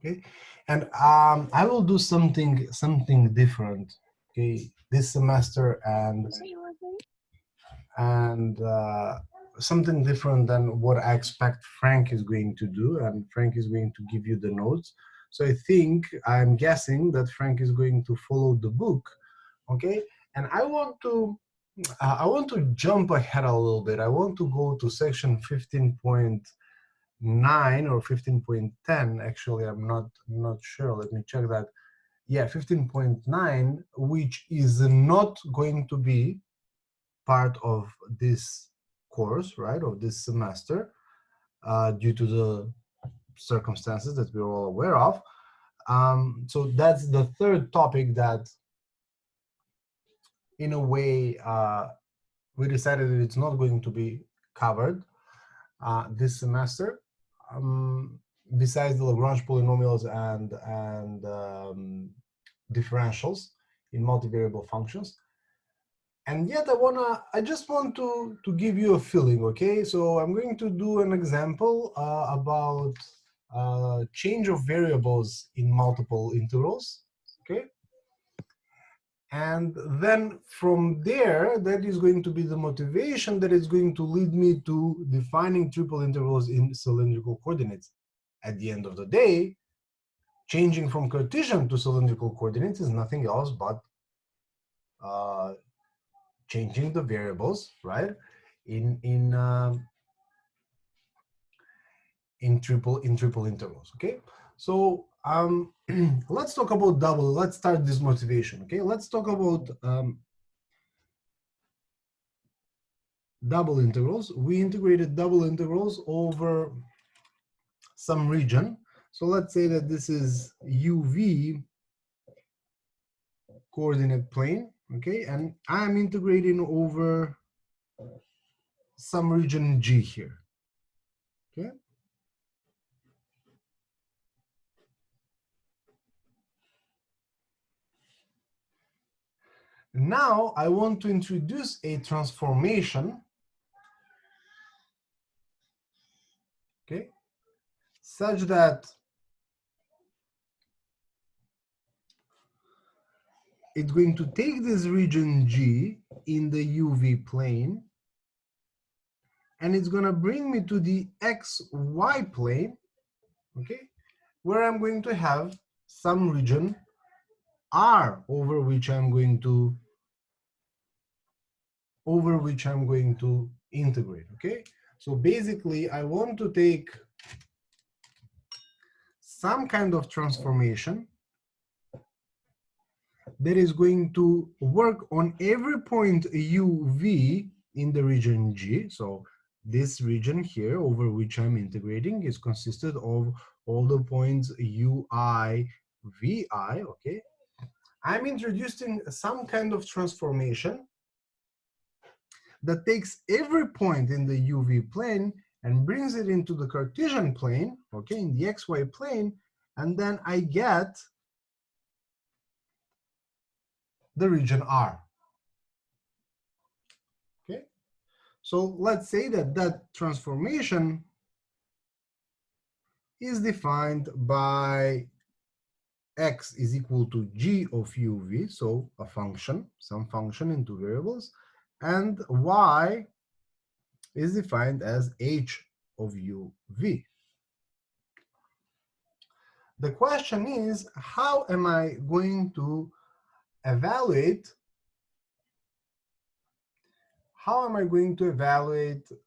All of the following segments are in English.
Okay, and I will do something different, okay, this semester, and something different than what I expect Frank is going to do, and Frank is going to give you the notes. So I'm guessing that Frank is going to follow the book, okay, and I want to jump ahead a little bit. I want to go to section 15.9 or 15.10. Actually, I'm not sure. Let me check that. Yeah, 15.9, which is not going to be part of this course, right, of this semester, due to the circumstances that we're all aware of. So that's the third topic that, in a way, we decided that it's not going to be covered this semester. Besides the Lagrange polynomials and differentials in multivariable functions. And yet I just want to give you a feeling, okay? So I'm going to do an example about change of variables in multiple integrals, okay? And then from there, that is going to be the motivation that is going to lead me to defining triple integrals in cylindrical coordinates. At the end of the day, changing from Cartesian to cylindrical coordinates is nothing else but changing the variables, right? In triple integrals, okay? So let's talk about let's start this motivation, okay? Let's talk about double integrals. We integrated double integrals over some region. So let's say that this is UV coordinate plane, okay? And I'm integrating over some region G here, okay? Now I want to introduce a transformation, okay, such that it's going to take this region G in the UV plane, and it's going to bring me to the XY plane, okay, where I'm going to have some region R over which I'm going to integrate, okay? So basically, I want to take some kind of transformation that is going to work on every point UV in the region G. So this region here over which I'm integrating is consisted of all the points UI, VI, okay? I'm introducing some kind of transformation that takes every point in the UV plane and brings it into the Cartesian plane, okay, in the XY plane, and then I get the region R. Okay, so let's say that that transformation is defined by x is equal to g of uv, so a function, some function in two variables, and y is defined as h of uv. The question is, how am I going to evaluate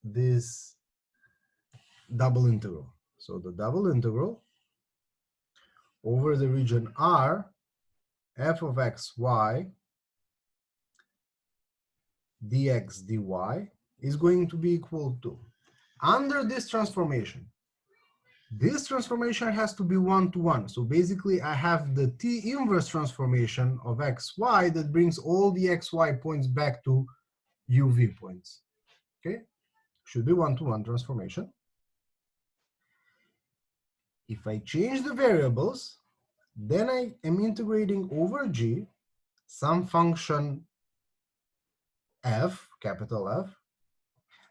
this double integral? So the double integral over the region R, f of x, y, dx, dy is going to be equal to, under this transformation has to be one-to-one. So basically, I have the T inverse transformation of xy that brings all the xy points back to uv points. Okay, should be one-to-one transformation. If I change the variables, then I am integrating over G some function f, capital F,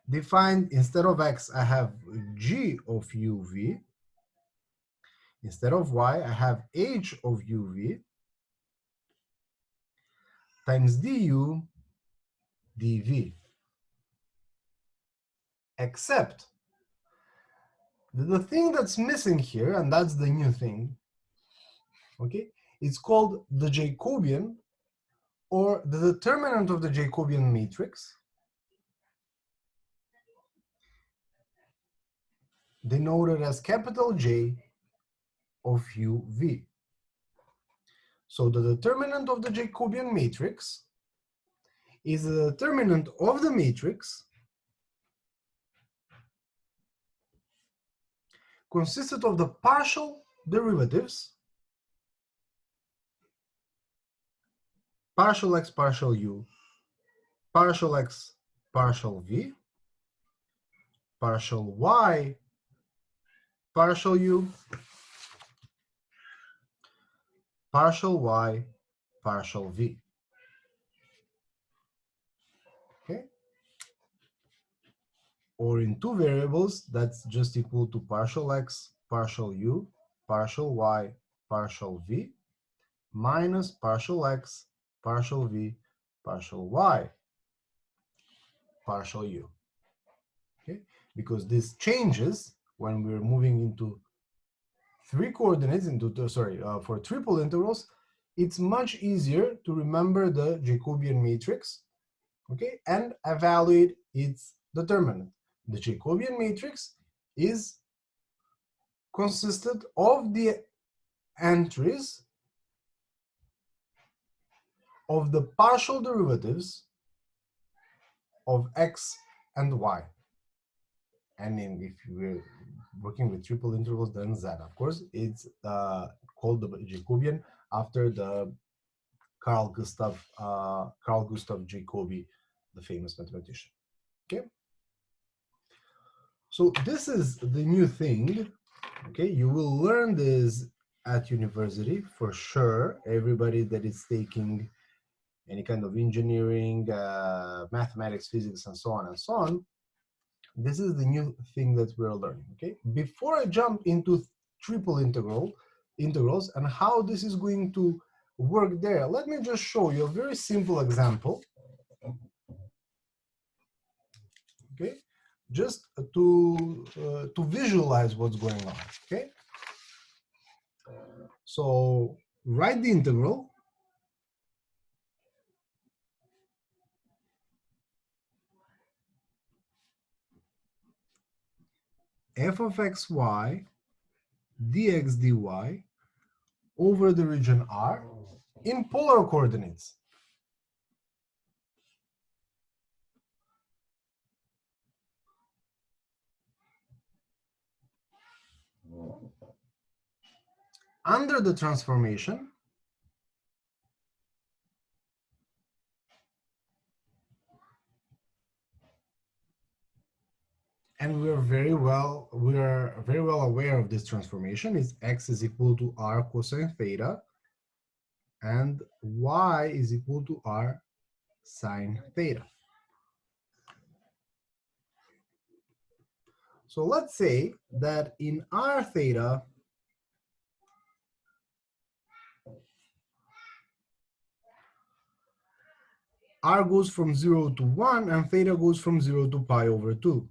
defined, instead of x, I have G of uv, Instead of y, I have h of uv times du dv. Except the thing that's missing here, and that's the new thing, okay, it's called the Jacobian, or the determinant of the Jacobian matrix, denoted as capital J of uv. So the determinant of the Jacobian matrix is the determinant of the matrix consisted of the partial derivatives, partial x partial u, partial x partial v, partial y partial u, partial y partial v. Okay? Or in two variables, that's just equal to partial x partial u, partial y partial v, minus partial x partial v partial y partial u. Okay? Because this changes when we're moving into three coordinates, for triple integrals. It's much easier to remember the Jacobian matrix, okay, and evaluate its determinant. The Jacobian matrix is consisted of the entries of the partial derivatives of x and y. And then if we're working with triple intervals, then z. Of course, it's called the Jacobian after the Carl Gustav Jacobi, the famous mathematician. Okay. So this is the new thing. Okay, you will learn this at university for sure. Everybody that is taking any kind of engineering, mathematics, physics, and so on and so on. This is the new thing that we're learning, okay? Before I jump into triple integrals and how this is going to work there, let me just show you a very simple example, okay? Just to visualize what's going on, okay? So write the integral. F of xy dx dy over the region R in polar coordinates. Under the transformation, and we are very well aware of this transformation, is x is equal to r cosine theta and y is equal to r sine theta. So let's say that in r theta, r goes from 0 to 1 and theta goes from 0 to pi over 2.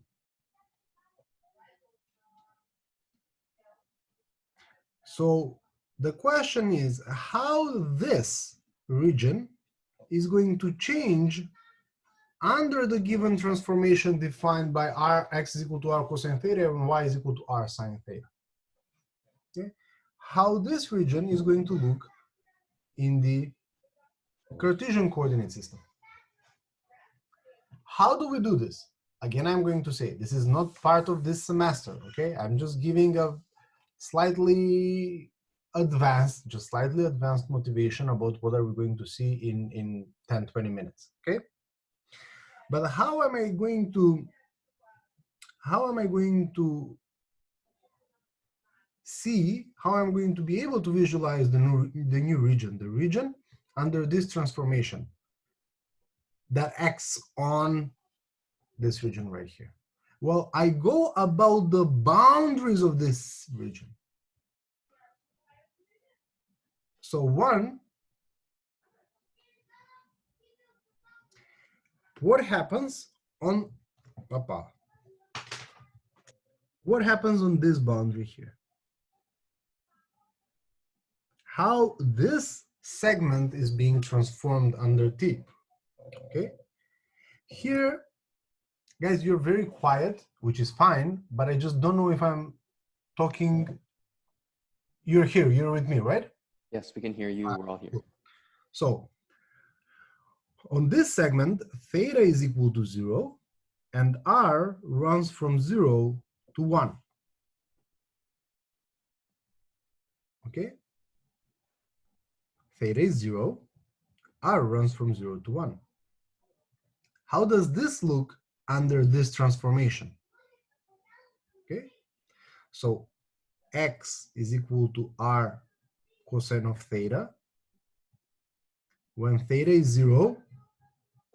So the question is how this region is going to change under the given transformation defined by x is equal to r cosine theta and y is equal to r sine theta. Okay? How this region is going to look in the Cartesian coordinate system. How do we do this? Again, I'm going to say this is not part of this semester, okay? I'm just giving a slightly advanced motivation about what are we going to see in 10, 20 minutes, okay? But how am I going to see, how I'm going to be able to visualize the new region, the region under this transformation that acts on this region right here? Well, I go about the boundaries of this region. So 1, what happens on, what happens on this boundary here? How this segment is being transformed under T, okay? Here, guys, you're very quiet, which is fine, but I just don't know if I'm talking. You're here, you're with me, right? Yes, we can hear you. We're all here. So on this segment, theta is equal to 0, and R runs from 0 to 1. Okay? Theta is 0, R runs from 0 to 1. How does this look under this transformation? Okay? So X is equal to R cosine of theta. When theta is 0,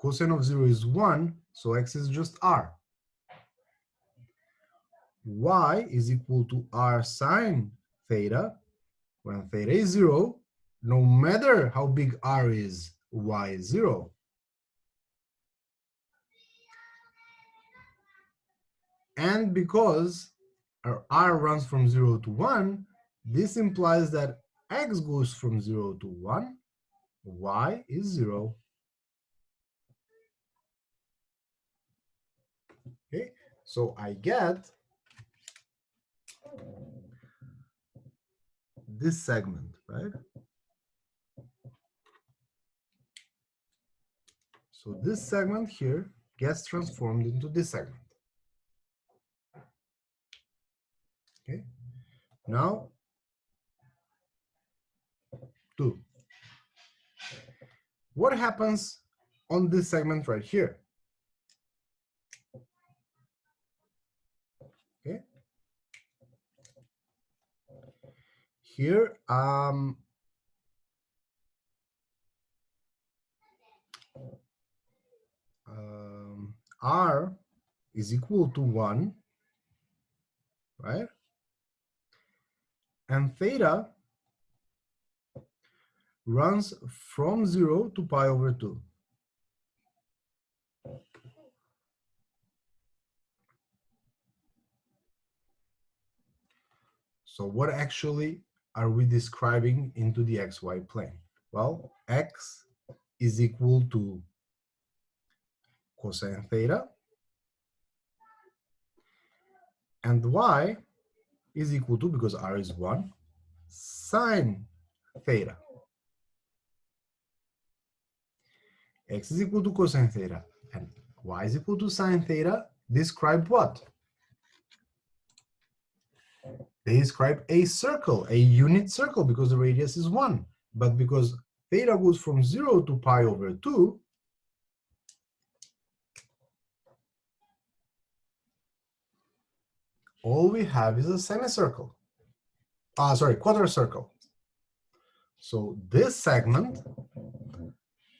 cosine of 0 is 1, so X is just R. Y is equal to R sine theta. When theta is 0, no matter how big R is, Y is 0. And because our R runs from 0 to 1, this implies that X goes from 0 to 1, Y is 0. Okay, so I get this segment, right? So this segment here gets transformed into this segment. Okay, now 2. What happens on this segment right here? Okay, here R is equal to 1, right? And theta runs from 0 to pi over 2. So what actually are we describing into the xy plane? Well, x is equal to cosine theta, and y is equal to, because r is 1, sine theta. X is equal to cosine theta, and y is equal to sine theta describe what? They describe a circle, a unit circle, because the radius is 1. But because theta goes from 0 to pi over 2, all we have is a semicircle. Quarter circle. So this segment,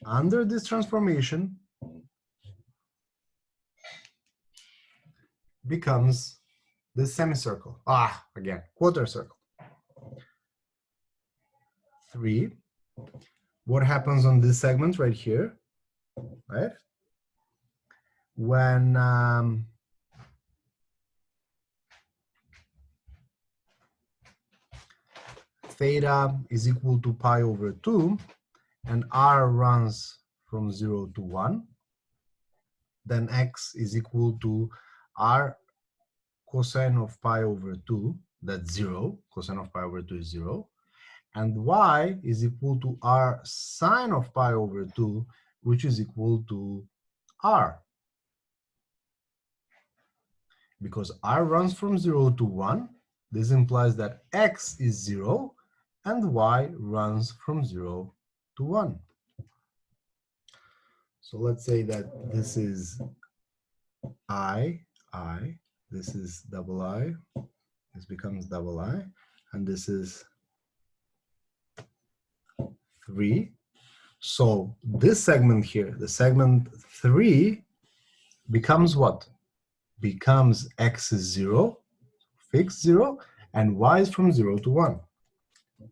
under this transformation, becomes this semicircle. Again, quarter circle. 3. What happens on this segment right here, right? When theta is equal to pi over 2, and r runs from 0 to 1, then x is equal to r cosine of pi over 2, that's 0, cosine of pi over 2 is 0, and y is equal to r sine of pi over 2, which is equal to r. Because r runs from 0 to 1, this implies that x is 0, and y runs from 0 to 1. So let's say that this is I, this is double I, this becomes double I, and this is 3. So this segment here, the segment 3, becomes what? Becomes x is 0, fixed 0, and y is from 0 to 1.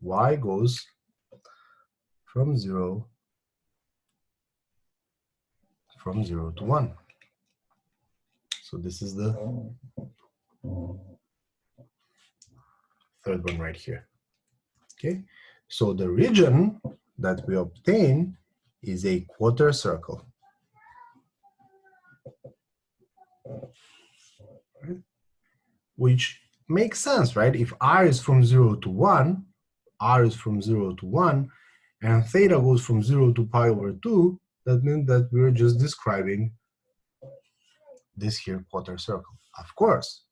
Y goes from 0 to 1. So this is the third one right here. Okay, so the region that we obtain is a quarter circle. Right? Which makes sense, right? If r is from 0 to 1, r is from 0 to 1, and theta goes from 0 to pi over 2, that means that we're just describing this here quarter circle. Of course,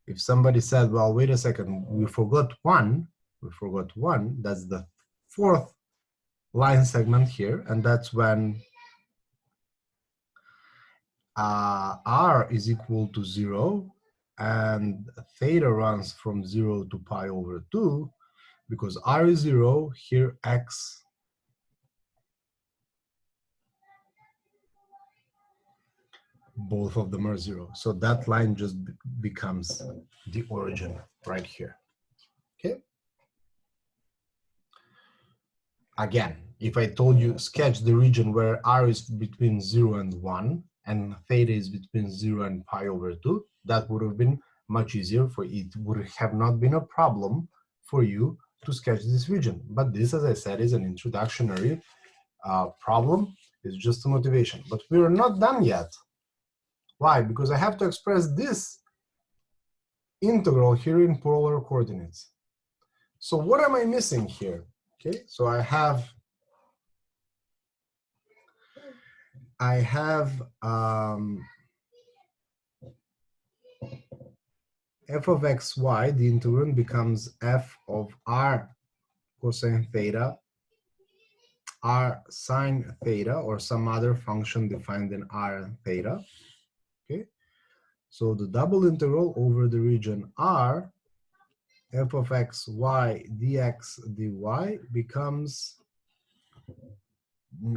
if somebody said, well, wait a second, we forgot 1, that's the fourth line segment here, and that's when r is equal to 0, and theta runs from 0 to pi over 2, because r is 0, here x both of them are 0. So that line just becomes the origin right here. Okay. Again, if I told you sketch the region where r is between 0 and 1 and theta is between 0 and pi over 2, that would have been much easier. For it would have not been a problem for you to sketch this region. But this, as I said, is an introductory problem. It's just a motivation. But we are not done yet. Why? Because I have to express this integral here in polar coordinates. So what am I missing here? Okay, so I have f of xy, the integrand becomes f of r cosine theta, r sine theta, or some other function defined in r and theta. Okay, so the double integral over the region r, f of xy dx dy becomes,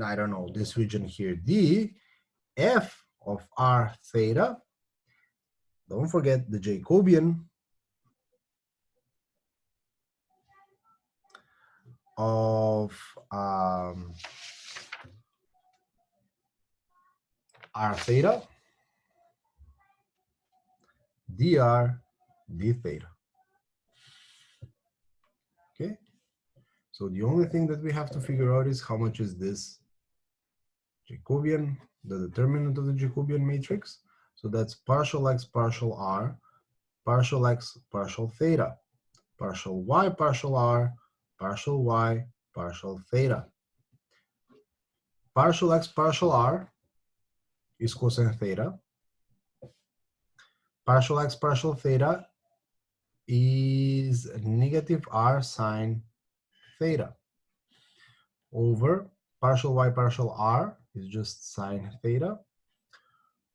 I don't know, this region here, d, f of r theta, don't forget the Jacobian of r theta dr d theta. Okay, so the only thing that we have to figure out is how much is this Jacobian, the determinant of the Jacobian matrix. So that's partial x partial r, partial x partial theta, partial y partial r, partial y partial theta. Partial x partial r is cosine theta. Partial x partial theta is negative r sine theta over partial y partial r is just sine theta.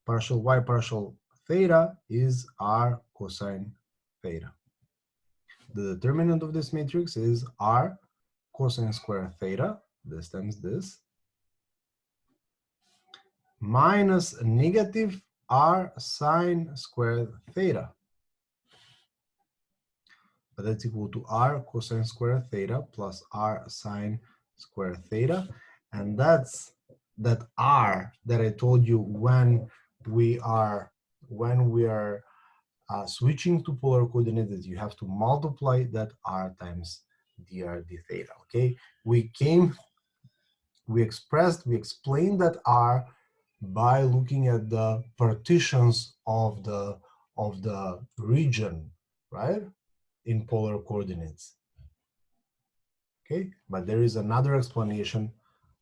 Partial y partial theta is r cosine theta. The determinant of this matrix is r cosine square theta, this times this, minus negative r sine square theta. But that's equal to r cosine square theta plus r sine square theta. And that's that r that I told you when we are switching to polar coordinates, you have to multiply that r times dr d theta. Okay, we explained that r by looking at the partitions of the region, right, in polar coordinates. Okay, but there is another explanation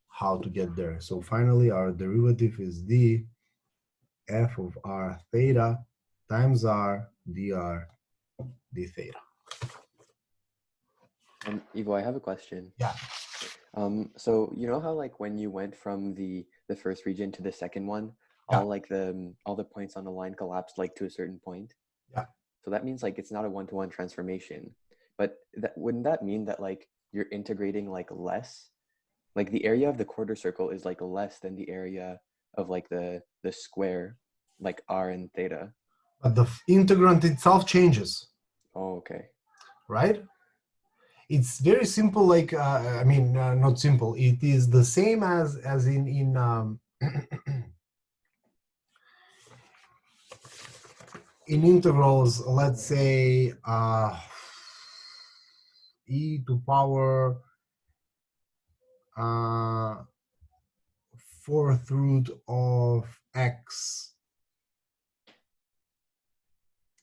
how to get there. So finally, our derivative is d f of r theta times r dr d theta. Ivo, I have a question. Yeah. So you know how like when you went from the first region to the second one, Yeah. all the points on the line collapsed like to a certain point? Yeah. So that means like it's not a one-to-one transformation. But wouldn't that mean that like you're integrating like less? Like the area of the quarter circle is like less than the area of like the square, like r and theta. But the integrand itself changes, Oh, okay. right? It's very simple. Like I mean, not simple. It is the same as in in integrals. Let's say e to power fourth root of x,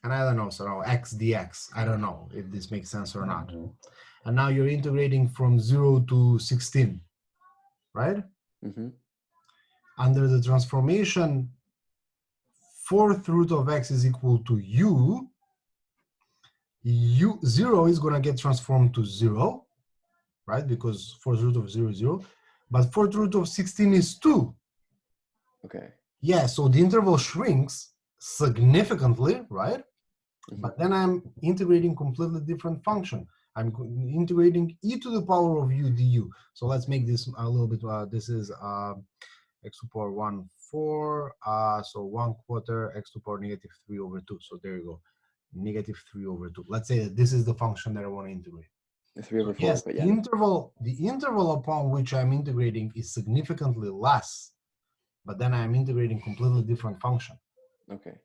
and I don't know, so now x dx. I don't know if this makes sense or not. And now you're integrating from 0 to 16, right? Mm-hmm. Under the transformation, fourth root of x is equal to u. 0 is going to get transformed to 0, right? Because fourth root of 0 is 0. But fourth root of 16 is 2. Okay. Yeah, so the interval shrinks significantly, right? Mm-hmm. But then I'm integrating completely different function. I'm integrating e to the power of u du. So let's make this a little bit, this is x to power 1, 4. So 1 quarter x to power negative 3 over 2. So there you go, negative 3 over 2. Let's say that this is the function that I want to integrate. The 3 over 4, Yes, but the yeah. interval upon which I'm integrating is significantly less, but then I'm integrating completely different function. Okay.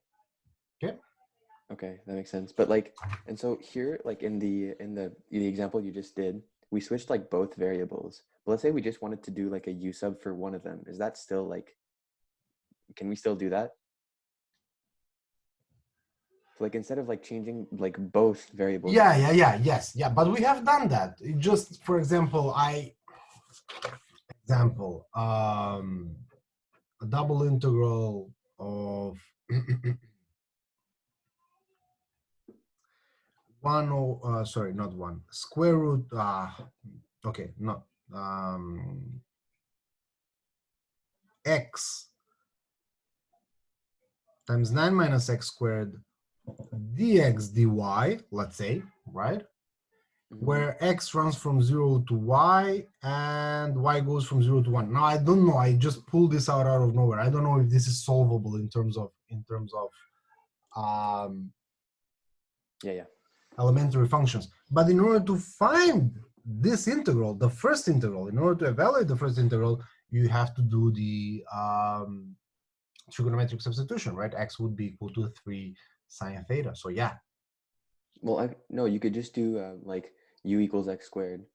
Okay. Okay, that makes sense. But like, and so here, like in the example you just did, we switched like both variables. But let's say we just wanted to do like a u sub for one of them. Is that still like, can we still do that? So like instead of like changing like both variables. Yes. But we have done that. It just, for example, a double integral of sorry, not one, square root, okay, not, x times 9 minus x squared dx dy, let's say, right? Mm-hmm. Where x runs from 0 to y and y goes from 0 to 1. Now I don't know, I just pulled this out of nowhere. I don't know if this is solvable in terms of Yeah. elementary functions. But in order to find this integral, the first integral, in order to evaluate the first integral, you have to do the trigonometric substitution, right? X would be equal to 3 sine theta. So yeah. Well, no, you could just do like u equals x squared,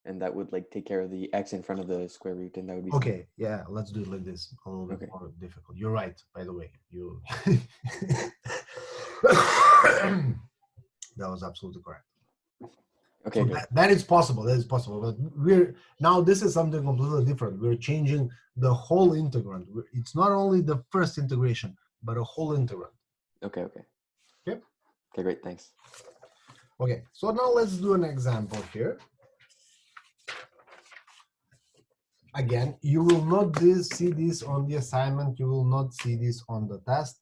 and that would like take care of the x in front of the square root, and that would be fine. Okay, yeah, let's do it like this. A little bit Okay. more difficult. You're right, by the way. You that was absolutely correct. Okay, So great. that is possible. That is possible. But we're now, this is something completely different. We're changing the whole integrand. It's not only the first integration, but a whole integrand. Okay. Okay. Okay, great. Thanks. Okay. So now let's do an example here. Again, you will not see this on the assignment. You will not see this on the test.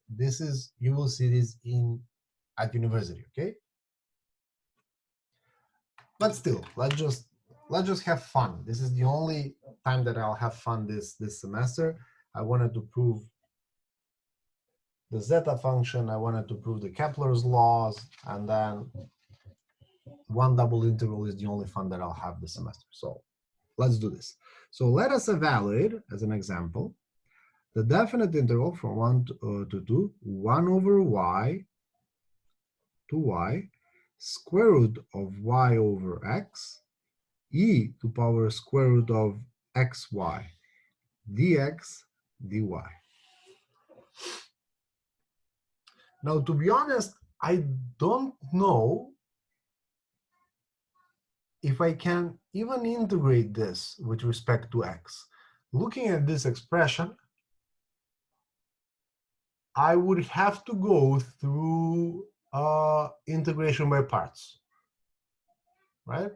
You will see this at university. Okay. But still, let's just have fun. This is the only time that I'll have fun this semester. I wanted to prove the zeta function. I wanted to prove the Kepler's laws, and then one double integral is the only fun that I'll have this semester. So let's do this. So let us evaluate, as an example, the definite integral from 1 to 2, 1 over y to y, square root of y over x, e to power square root of xy, dx dy. Now, to be honest, I don't know if I can even integrate this with respect to x. Looking at this expression, I would have to go through integration by parts, right?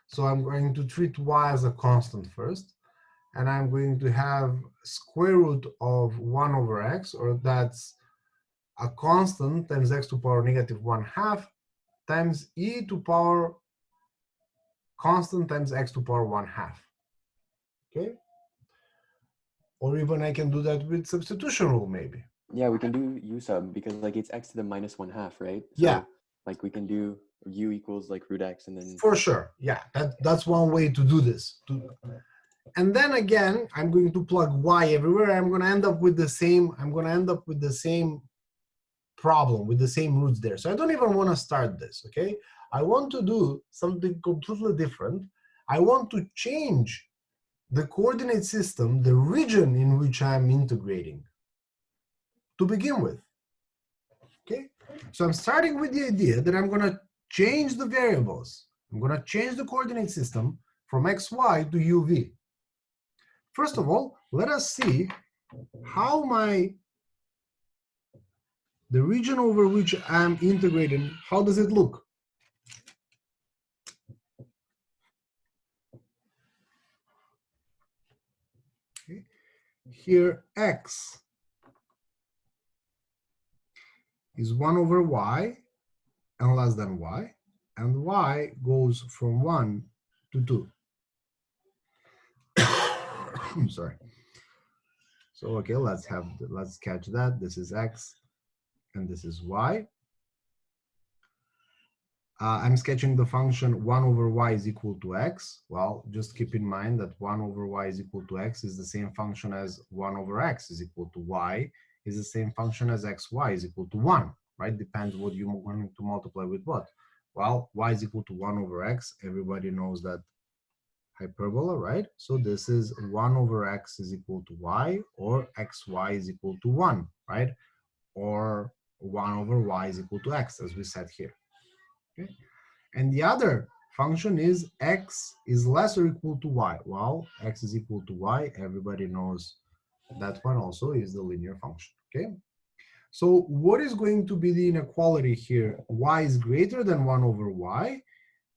So I'm going to treat y as a constant first, and I'm going to have square root of 1 over x, or that's a constant times x to power negative 1/2 times e to power constant times x to power 1/2. Okay? Or even I can do that with substitution rule, maybe. Yeah, we can do u sub because like it's x to the minus 1/2, right? So, Yeah. Like we can do u equals like root x and then. For sure, yeah, that's one way to do this. And then again, I'm going to plug y everywhere. I'm going to end up with the same. I'm going to end up with the same problem, with the same roots there. So I don't even want to start this. Okay, I want to do something completely different. I want to change the coordinate system, the region in which I'm integrating, to begin with. Okay, so I'm starting with the idea that I'm going to change the variables. I'm going to change the coordinate system from xy to uv. First of all, let us see how the region over which I'm integrating, how does it look? Okay. Here, x is 1 over y and less than y, and y goes from 1 to 2. I'm sorry. So okay, let's catch that. This is x and this is y. I'm sketching the function 1 over y is equal to x. Well, just keep in mind that 1 over y is equal to x is the same function as 1 over x is equal to y, is the same function as xy is equal to 1, right? Depends what you want to multiply with what. Well, y is equal to 1 over x. Everybody knows that hyperbola, right? So this is 1 over x is equal to y, or xy is equal to 1, right? Or 1 over y is equal to x, as we said here. Okay. And the other function is x is less or equal to y. Well, x is equal to y. Everybody knows that one also is the linear function. Okay. So what is going to be the inequality here? Y is greater than 1 over y,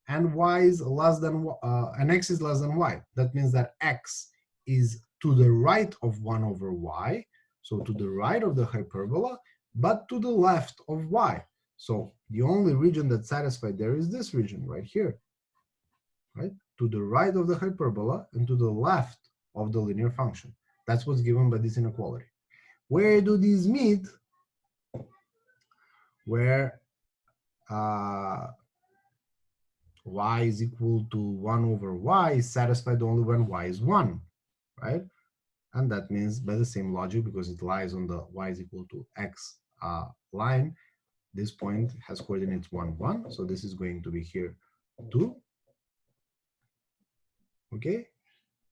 and y is less than and x is less than y. That means that x is to the right of 1 over y, so to the right of the hyperbola, but to the left of y. So the only region that's satisfied there is this region right here, right? To the right of the hyperbola and to the left of the linear function. That's what's given by this inequality. Where do these meet? Where y is equal to 1 over y is satisfied only when y is 1, right? And that means by the same logic, because it lies on the y is equal to x line, this point has coordinates 1, 1. So this is going to be here 2. Okay.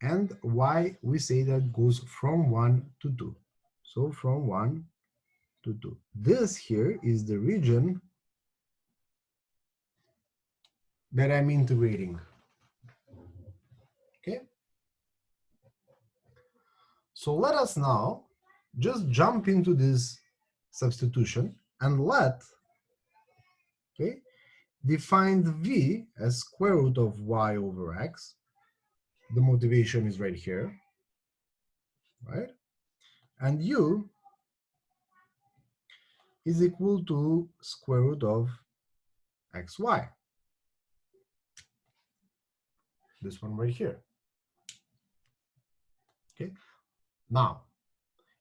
And y, we say that goes from 1 to 2. So from 1 to 2. This here is the region that I'm integrating. Okay. So let us now just jump into this substitution and define v as square root of y over x. The motivation is right here, right? And u is equal to square root of xy. This one right here. Okay. Now,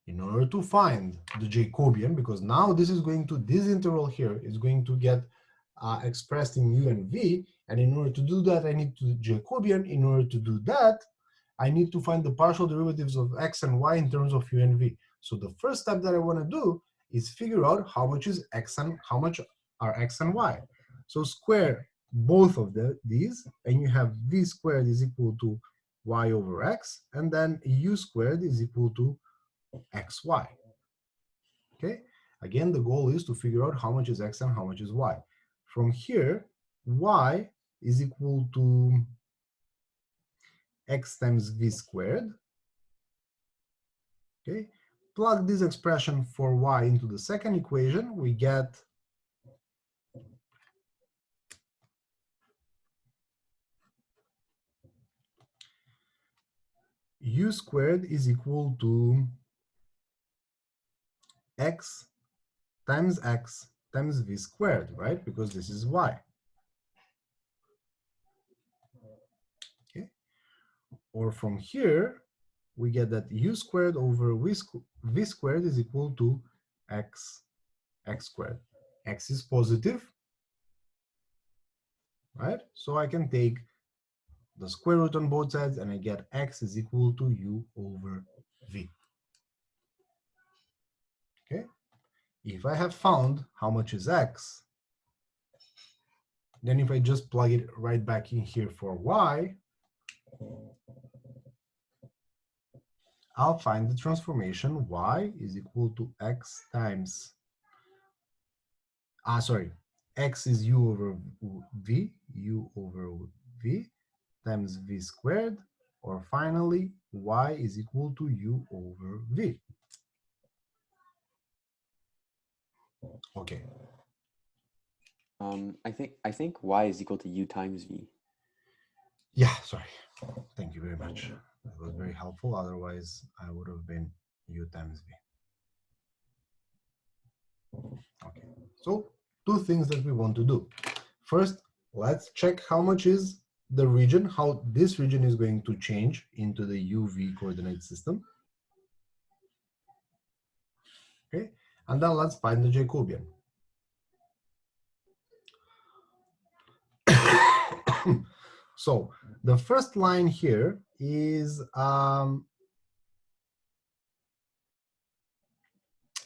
in order to find the Jacobian, because now this interval here is going to get expressed in u and v, and in order to do that, I need to Jacobian. In order to do that, I need to find the partial derivatives of x and y in terms of u and v. So the first step that I want to do is figure out how much is x and how much are x and y. So square both of these, and you have v squared is equal to y over x, and then u squared is equal to xy. Okay. Again, the goal is to figure out how much is x and how much is y. From here, y is equal to x times v squared. Okay. Plug this expression for y into the second equation, we get u squared is equal to x times v squared, right? Because this is y. Okay. Or from here, we get that u squared over v squared is equal to x squared. X is positive, right? So I can take the square root on both sides and I get x is equal to u over v. Okay, if I have found how much is x, then if I just plug it right back in here for y, I'll find the transformation y is equal to x times, x is u over v times v squared, or finally, y is equal to u over v. Okay. I think y is equal to u times v. Yeah, sorry. Thank you very much. That was very helpful. Otherwise, I would have been u times v. Okay. So, two things that we want to do. First, let's check how much is the region, how this region is going to change into the UV coordinate system. Okay. And then let's find the Jacobian. So the first line here is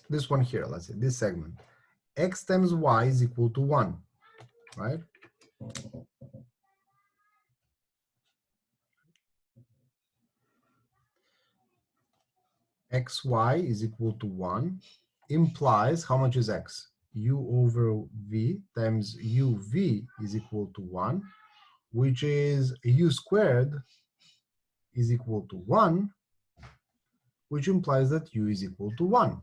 this one here, let's say this segment. X times y is equal to 1, right? Xy is equal to 1 implies how much is x? U over v times uv is equal to 1, which is u squared is equal to 1, which implies that u is equal to 1.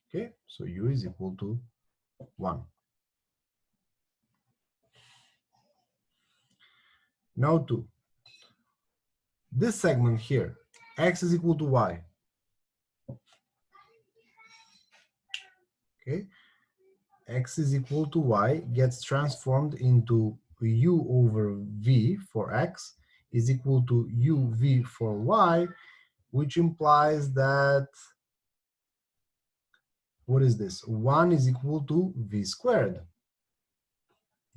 Okay, so u is equal to 1. Now this segment here, x is equal to y. Okay, x is equal to y gets transformed into u over v for x is equal to uv for y, which implies that, what is this? 1 is equal to v squared,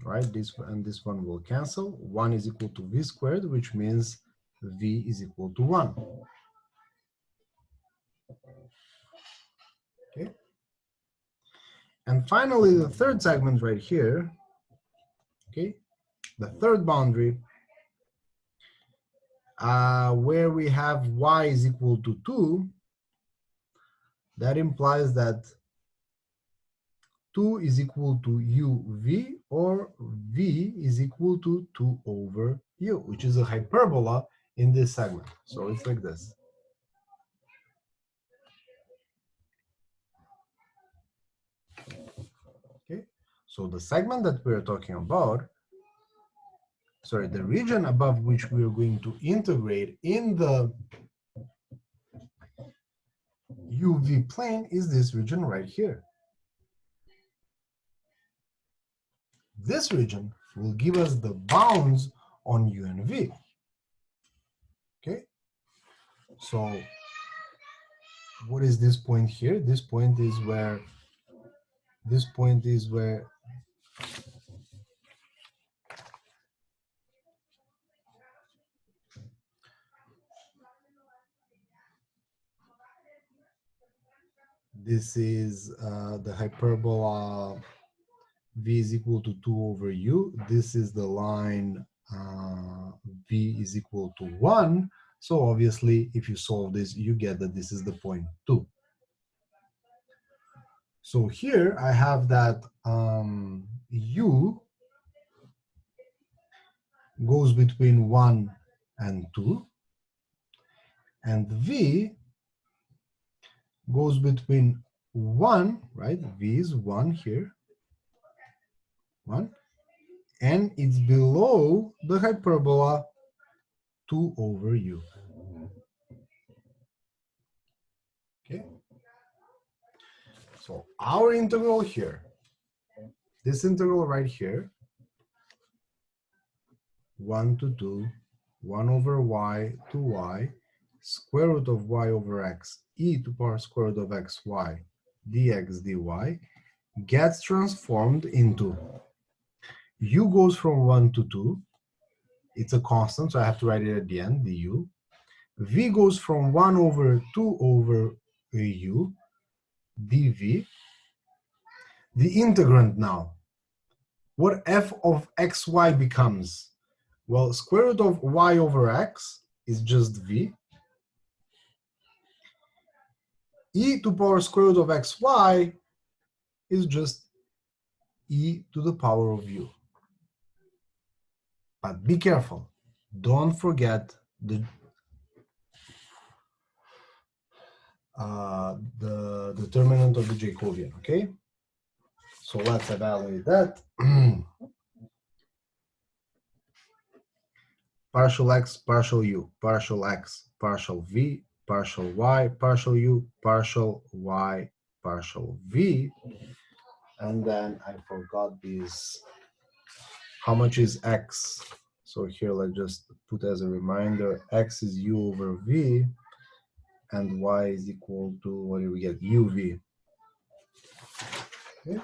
right? This and this one will cancel. 1 is equal to v squared, which means v is equal to 1. Okay. And finally, the third segment right here, okay, the third boundary, where we have y is equal to 2, that implies that 2 is equal to uv, or v is equal to 2 over u, which is a hyperbola in this segment. So it's like this. Okay, so the segment that we're talking about, sorry, the region above which we are going to integrate in the UV plane is this region right here. This region will give us the bounds on U and V. Okay, so what is this point here? This point is where this is the hyperbola v is equal to 2 over u. This is the line v is equal to 1. So obviously, if you solve this, you get that this is the point 2. So here I have that u goes between 1 and 2, and v goes between 1, right? V is 1 here, 1, and it's below the hyperbola 2 over u. Okay. So our integral here, this integral right here, 1 to 2, 1 over y to y, square root of y over x, e to power square root of xy, dx dy, gets transformed into u goes from 1 to 2. It's a constant, so I have to write it at the end, du. V goes from 1 over 2 over u, dv. The integrand now, what f of xy becomes? Well, square root of y over x is just v. E to power square root of xy is just e to the power of u. But be careful, don't forget the determinant of the Jacobian, okay? So let's evaluate that. Partial x, partial u, partial x, partial v, partial y, partial u, partial y, partial v. And then I forgot these. How much is x? So here let's just put as a reminder, x is u over v, and y is equal to, what do we get? uv. Okay.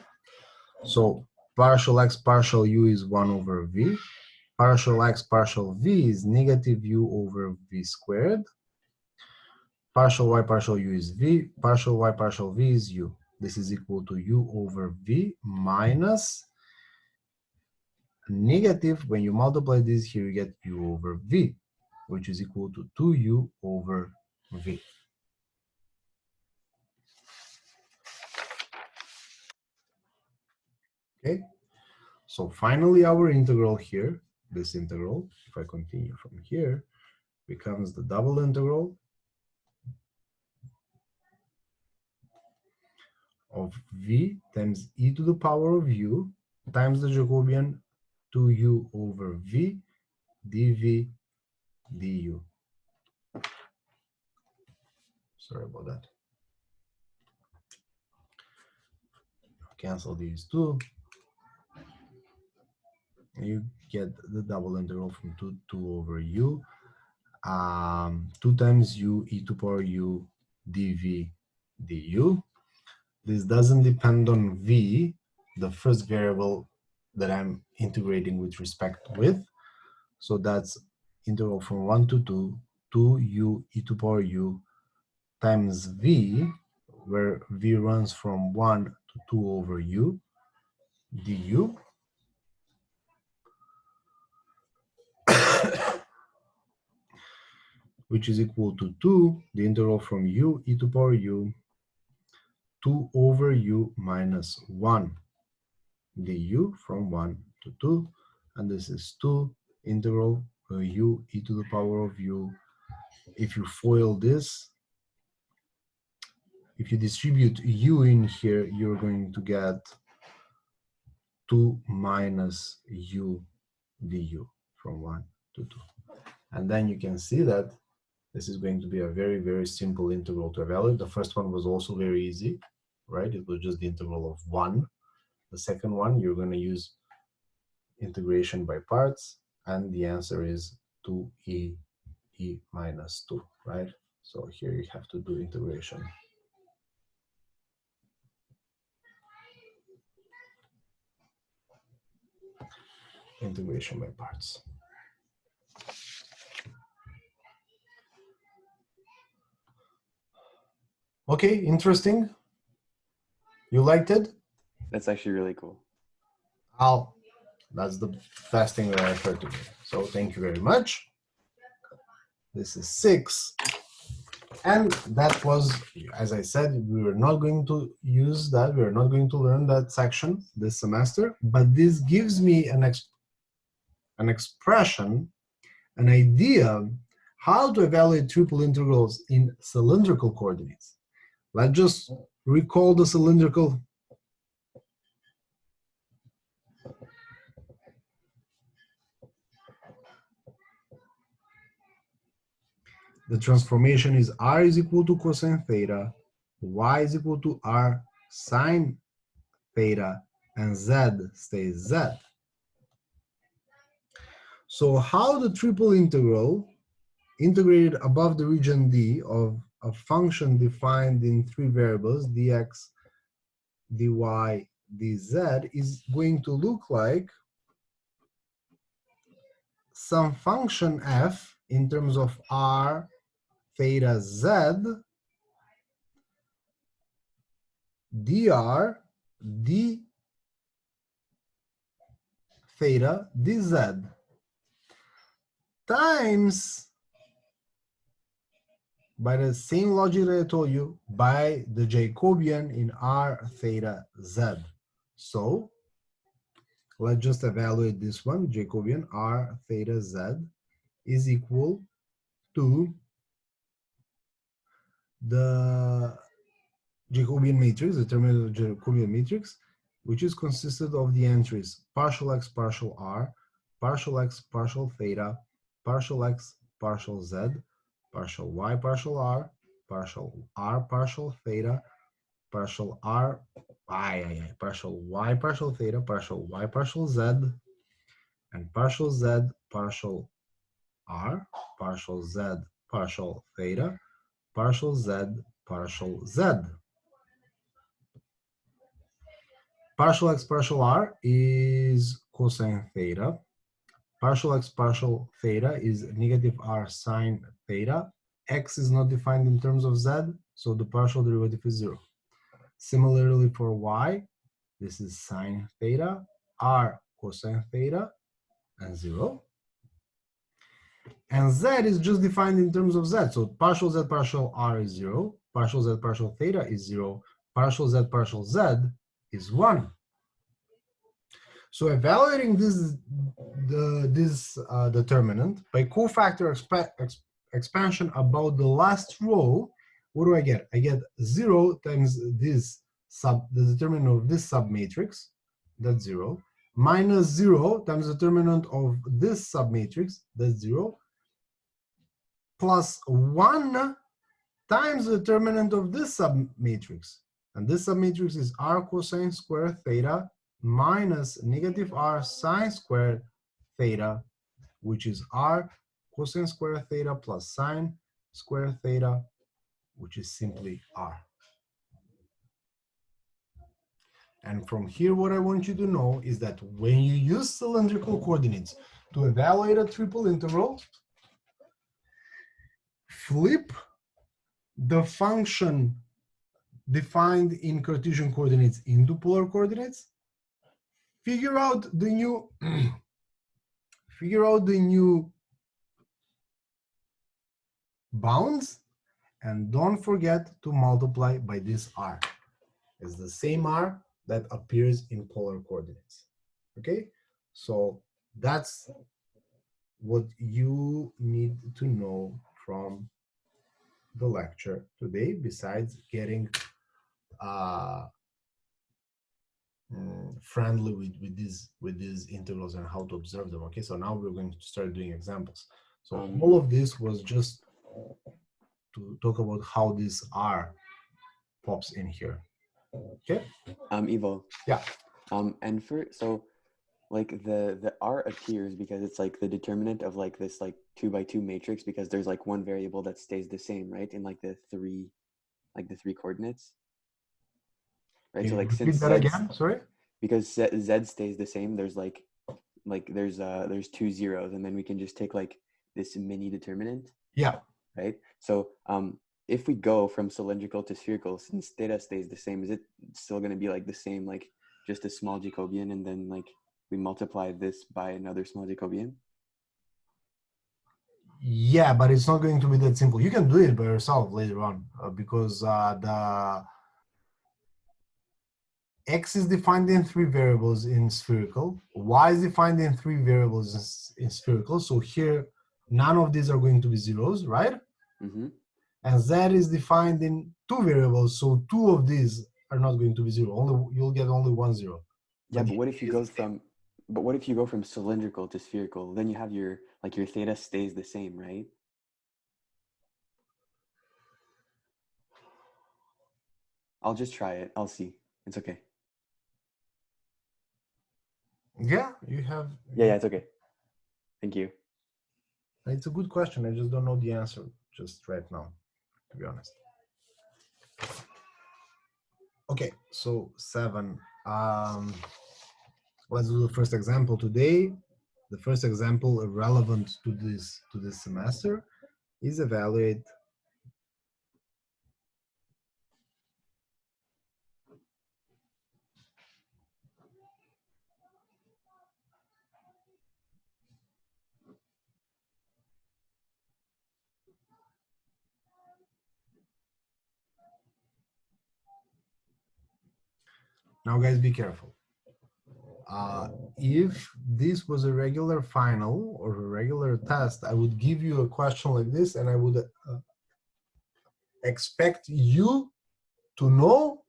So partial x partial u is 1 over v. Partial x partial v is negative u over v squared. Partial y partial u is v. Partial y partial v is u. This is equal to u over v minus negative, when you multiply this here, you get u over v, which is equal to 2u over v. Okay, so finally our integral here, this integral, if I continue from here, becomes the double integral of v times e to the power of u times the Jacobian 2u over v dv du. Sorry about that. Cancel these two. You get the double integral from 2 over u, 2 times u e to power u dv du. This doesn't depend on v, the first variable that I'm integrating with respect with. So that's integral from 1 to 2, 2u e to power u times v, where v runs from 1 to 2 over u du. Which is equal to 2, the integral from u e to power u, 2 over u minus 1 du from 1 to 2, and this is 2 integral u e to the power of u. If you FOIL this, if you distribute u in here, you're going to get 2 minus u du from 1 to 2. And then you can see that this is going to be a very, very simple integral to evaluate. The first one was also very easy, right? It was just the integral of 1. The second one, you're going to use integration by parts, and the answer is 2e minus 2, right? So here you have to do integration. Integration by parts. Okay, interesting. You liked it? That's actually really cool. That's the best thing that I've heard today. So thank you very much. This is 6. And that was, as I said, we were not going to use that. We are not going to learn that section this semester, but this gives me an expression, an idea how to evaluate triple integrals in cylindrical coordinates. Let's just recall the cylindrical. The transformation is r is equal to cosine theta, y is equal to r sine theta, and z stays z. So how the triple integral integrated above the region D of a function defined in 3 variables, dx, dy, dz, is going to look like some function f in terms of r theta z dr d theta dz times, by the same logic that I told you, by the Jacobian in r theta z. So let's just evaluate this one. Jacobian r theta z is equal to the Jacobian matrix, the determinant of the Jacobian matrix, which is consisted of the entries partial x partial r, partial x partial theta, partial x partial z, partial y partial r partial theta, partial r partial y partial theta, partial y partial z, and partial z partial r, partial z partial theta, partial z partial z. Partial x partial r is cosine theta. Partial x partial theta is negative r sine theta. X is not defined in terms of z, so the partial derivative is 0. Similarly for y, this is sine theta, r cosine theta, and 0. And z is just defined in terms of z, so partial z partial r is 0, partial z partial theta is 0, partial z partial z is 1. So evaluating this determinant by cofactor expansion about the last row, what do I get? I get 0 times this the determinant of this submatrix, that's 0, minus 0 times the determinant of this submatrix, that's 0, plus 1 times the determinant of this submatrix. And this submatrix is r cosine square theta minus negative r sine square theta, which is r cosine square theta plus sine square theta, which is simply r. And from here, what I want you to know is that when you use cylindrical coordinates to evaluate a triple integral, flip the function defined in Cartesian coordinates into polar coordinates, figure out the new bounds, and don't forget to multiply by this r. It's the same r that appears in polar coordinates. Okay, so that's what you need to know from the lecture today, besides getting friendly with these integrals and how to observe them. Okay, so now we're going to start doing examples. So all of this was just to talk about how this r pops in here. Okay. Ivo. Yeah. And so like the r appears because it's like the determinant of like this like 2 by 2 matrix, because there's like one variable that stays the same, right? In like the three coordinates. Right. Can so like repeat since that again? Sorry. Because z stays the same, there's like there's 2 zeros, and then we can just take like this mini determinant. Yeah. Right. So if we go from cylindrical to spherical, since theta stays the same, is it still going to be like the same, like just a small Jacobian, and then like we multiply this by another small Jacobian? Yeah, but it's not going to be that simple. You can do it by yourself later on because the x is defined in 3 variables in spherical, y is defined in 3 variables in spherical. So here, none of these are going to be zeros, right? Mm-hmm. And z is defined in 2 variables, so 2 of these are not going to be 0. You'll get only 1 0. Yeah, but what if you go from cylindrical to spherical? Then you have your theta stays the same, right? I'll just try it. I'll see. It's okay. Yeah, you have. Yeah, it's okay. Thank you. It's a good question. I just don't know the answer just right now, to be honest. Okay, so 7. Let's do the first example today. the first example relevant to this semester is evaluate now guys, be careful. If this was a regular final or a regular test, I would give you a question like this and I would expect you to know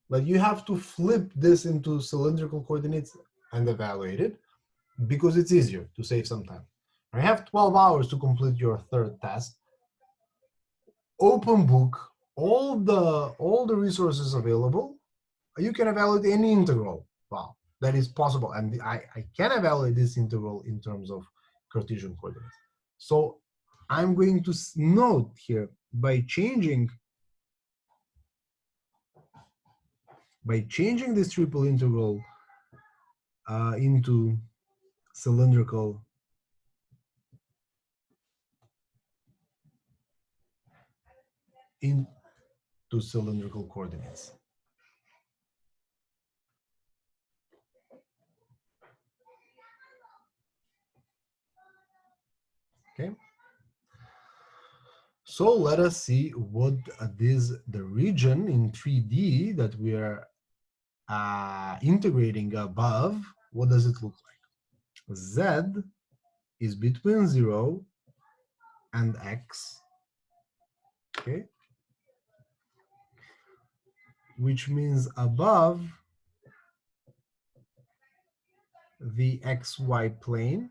that you have to flip this into cylindrical coordinates and evaluate it, because it's easier to save some time. I have 12 hours to complete your third test. Open book, all the resources available. You can evaluate any integral. Wow, that is possible. And I can evaluate this integral in terms of Cartesian coordinates. So I'm going to note here, by changing this triple integral into cylindrical coordinates. Okay. So let us see what the region in 3D that we are integrating above. What does it look like? Z is between 0 and x, okay? Which means above the xy plane,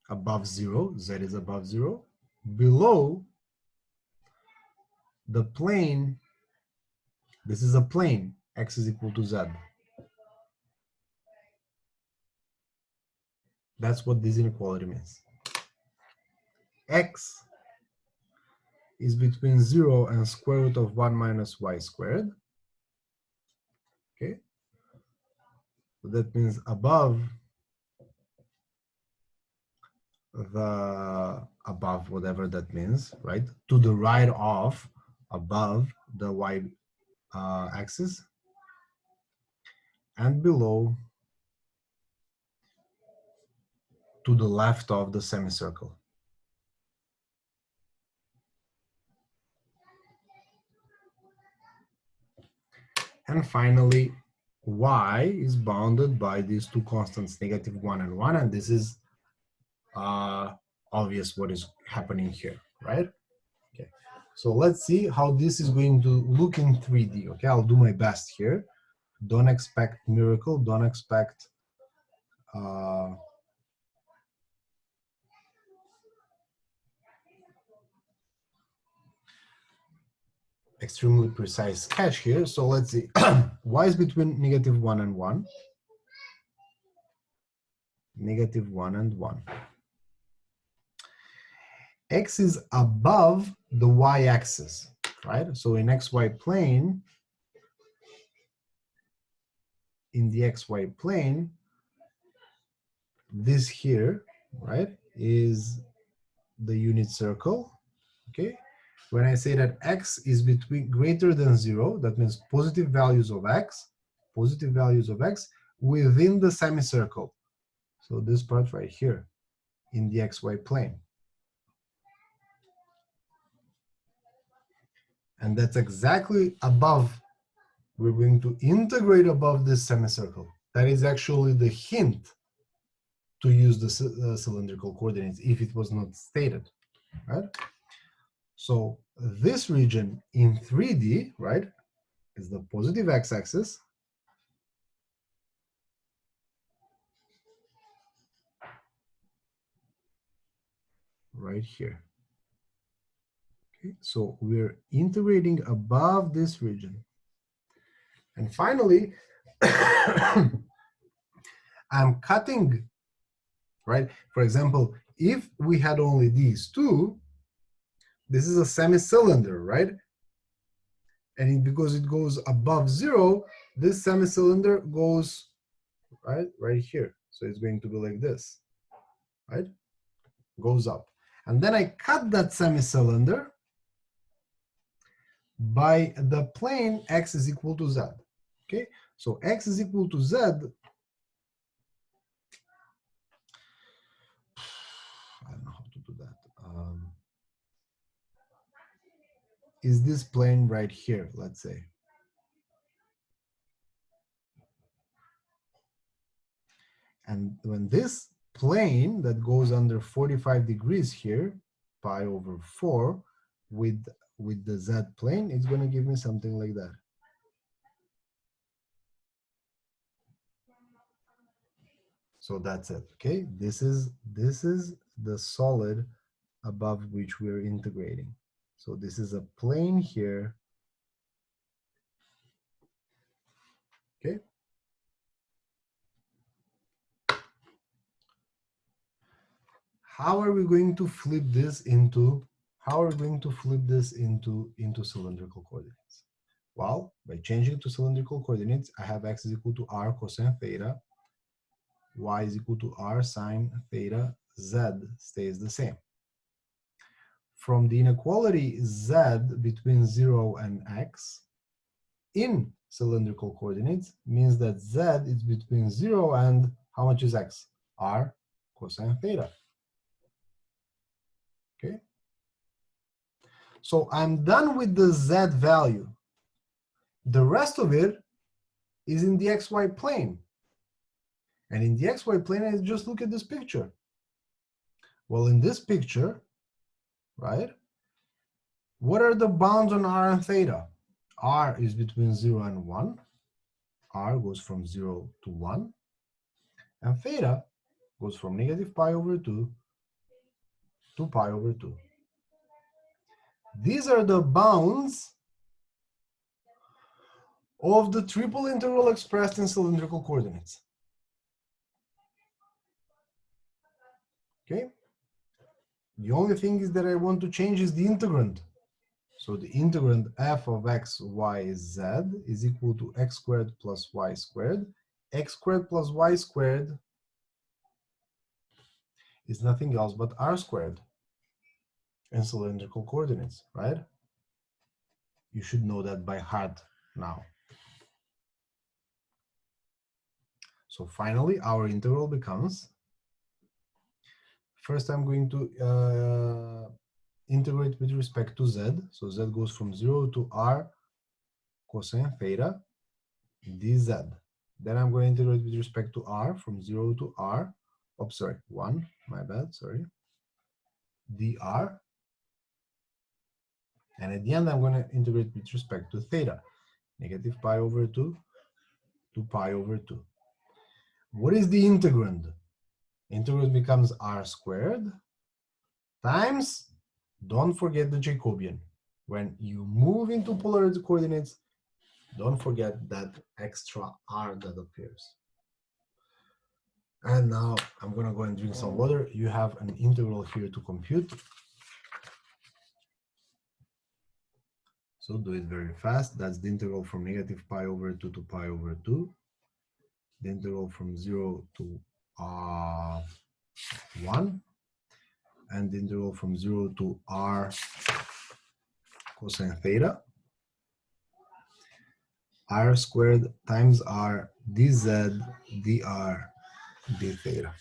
above 0, z is above 0, below the plane, this is a plane, x is equal to z. That's what this inequality means. X is between 0 and square root of 1 minus y squared. Okay, so that means above whatever that means, right? To the right of, above the y axis, and below to the left of the semicircle. And finally, y is bounded by these two constants, -1 and 1, and this is obvious what is happening here, right? Okay, so let's see how this is going to look in 3D. Okay, I'll do my best here. Don't expect miracle, don't expect extremely precise sketch here. So let's see. Y is between -1 and 1. -1 and 1. X is above the y-axis, right? So in xy plane, in the xy plane, this here, right, is the unit circle, okay? When I say that x is between greater than 0, that means positive values of x within the semicircle. So this part right here in the xy plane. And that's exactly above. We're going to integrate above this semicircle. That is actually the hint to use the cylindrical coordinates if it was not stated, right? So this region in 3D, right, is the positive x-axis. Right here. Okay, so we're integrating above this region. And finally, I'm cutting, right? For example, if we had only these two, this is a semi-cylinder, right? And because it goes above 0, this semi-cylinder goes right here. So it's going to be like this, right? Goes up. And then I cut that semi-cylinder by the plane x is equal to z. Okay, so x is equal to z. I don't know how to do that. Is this plane right here, let's say. And when this plane that goes under 45 degrees here, pi over 4, with the z plane, it's going to give me something like that. So that's it. Okay, this is the solid above which we're integrating. So this is a plane here. Okay. How are we going to flip this into cylindrical coordinates? Well, by changing to cylindrical coordinates, I have x is equal to r cosine theta, y is equal to r sine theta, z stays the same. From the inequality z between 0 and x in cylindrical coordinates means that z is between 0 and how much is x? R cosine theta. Okay. So I'm done with the z value. The rest of it is in the xy plane. And in the xy plane, I just look at this picture. Well, in this picture, right, what are the bounds on r and theta? R is between 0 and 1. R goes from 0 to 1. And theta goes from negative pi over 2 to pi over 2. These are the bounds of the triple integral expressed in cylindrical coordinates. Okay? The only thing is that I want to change is the integrand. So the integrand f of x, y, z is equal to x squared plus y squared. X squared plus y squared is nothing else but r squared in cylindrical coordinates, right? You should know that by heart now. So finally, our integral becomes, first I'm going to integrate with respect to z. So z goes from 0 to r cosine theta dz. Then I'm going to integrate with respect to r from 0 to r, oh, sorry, 1, my bad, sorry, dr. And at the end, I'm going to integrate with respect to theta, negative pi over 2 to pi over 2. What is the integrand? Integrand becomes r squared times, don't forget the Jacobian. When you move into polar coordinates, don't forget that extra r that appears. And now I'm going to go and drink some water. You have an integral here to compute. So do it very fast. That's the integral from negative pi over 2 to pi over 2. The integral from 0 to 1. And the integral from 0 to r cosine theta. R squared times r dz dr d theta.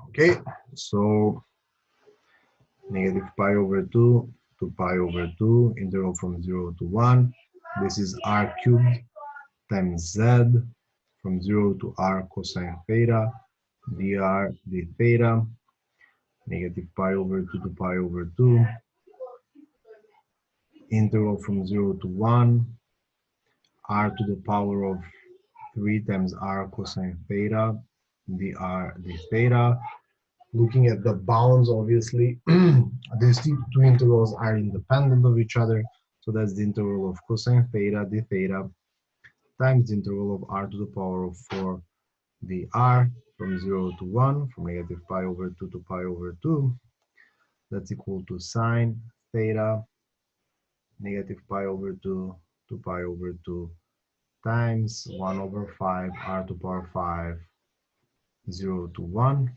Okay, so negative pi over 2 to pi over 2, integral from 0 to 1. This is r cubed times z from 0 to r cosine theta, dr d theta, negative pi over 2 to pi over 2, integral from 0 to 1, r to the power of 3 times r cosine theta, dr d theta. Looking at the bounds, obviously, these two integrals are independent of each other. So that's the integral of cosine theta d theta times the integral of r to the power of 4 dr from 0 to 1, from negative pi over 2 to pi over 2. That's equal to sine theta negative pi over 2 to pi over 2 times 1 over 5 r to power 5, 0 to 1.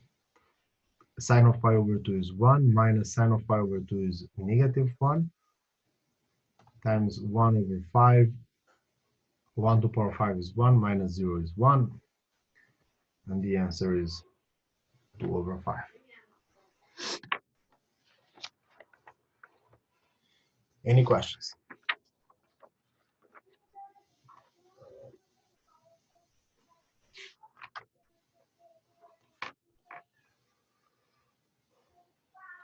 Sine of pi over 2 is 1, minus sine of pi over 2 is negative 1, times 1 over 5. 1 to power 5 is 1, minus 0 is 1, and the answer is 2 over 5. Any questions?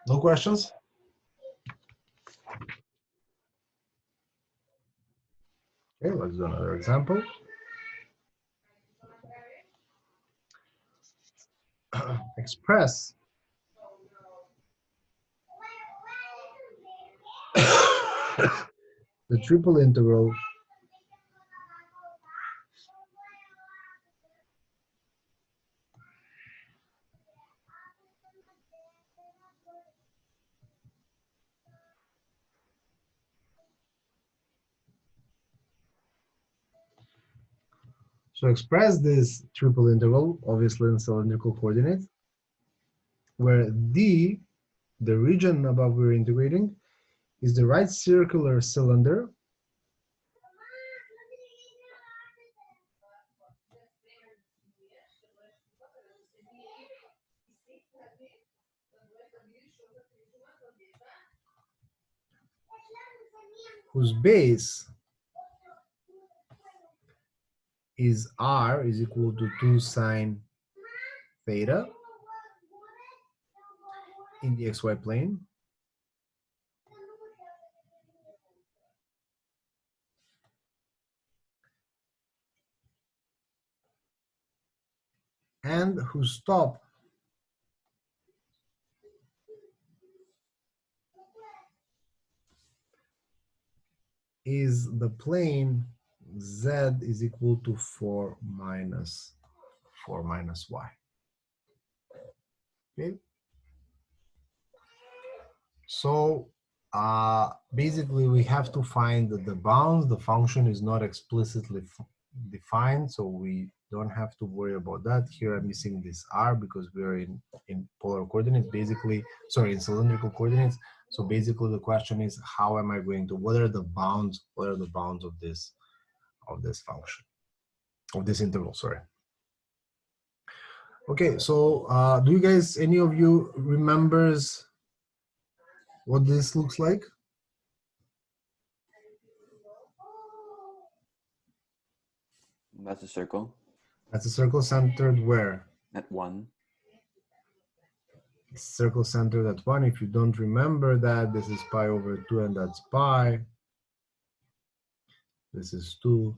No questions? Okay, let's do another example. Express the triple integral So express this triple integral, obviously in cylindrical coordinates, where D, the region above we're integrating, is the right circular cylinder whose base is R is equal to 2 sine theta in the xy plane, and whose top is the plane Z is equal to 4 minus y. Okay. So basically we have to find the bounds. The function is not explicitly defined, so we don't have to worry about that. Here I'm missing this r because we're in polar coordinates, basically, sorry, in cylindrical coordinates. So basically the question is, how am I going to, what are the bounds of this function, of this interval, sorry. Okay, so do you guys, any of you remembers what this looks like? That's a circle. That's a circle centered where? At 1. Circle centered at 1. If you don't remember that, this is pi over 2, and that's pi. This is 2.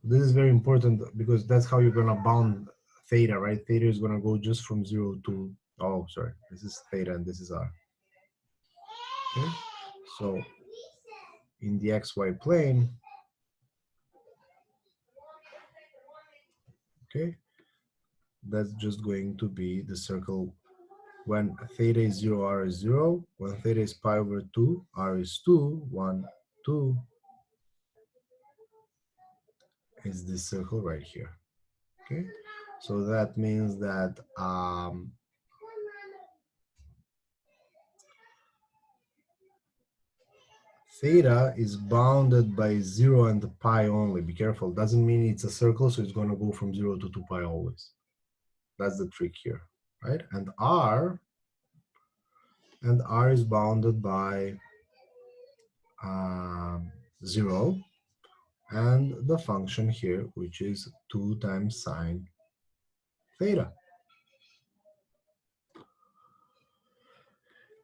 This is very important because that's how you're going to bound theta, right? Theta is going to go just from 0 to, oh, sorry, this is theta and this is r. Okay, so in the xy plane, okay, that's just going to be the circle when theta is 0, r is 0. When theta is pi over 2, r is 2, 1, 2 is this circle right here. Okay, so that means that theta is bounded by 0 and pi only. Be careful, doesn't mean it's a circle, so it's going to go from 0 to 2 pi always. That's the trick here, right? And r is bounded by 0 and the function here, which is 2 times sine theta.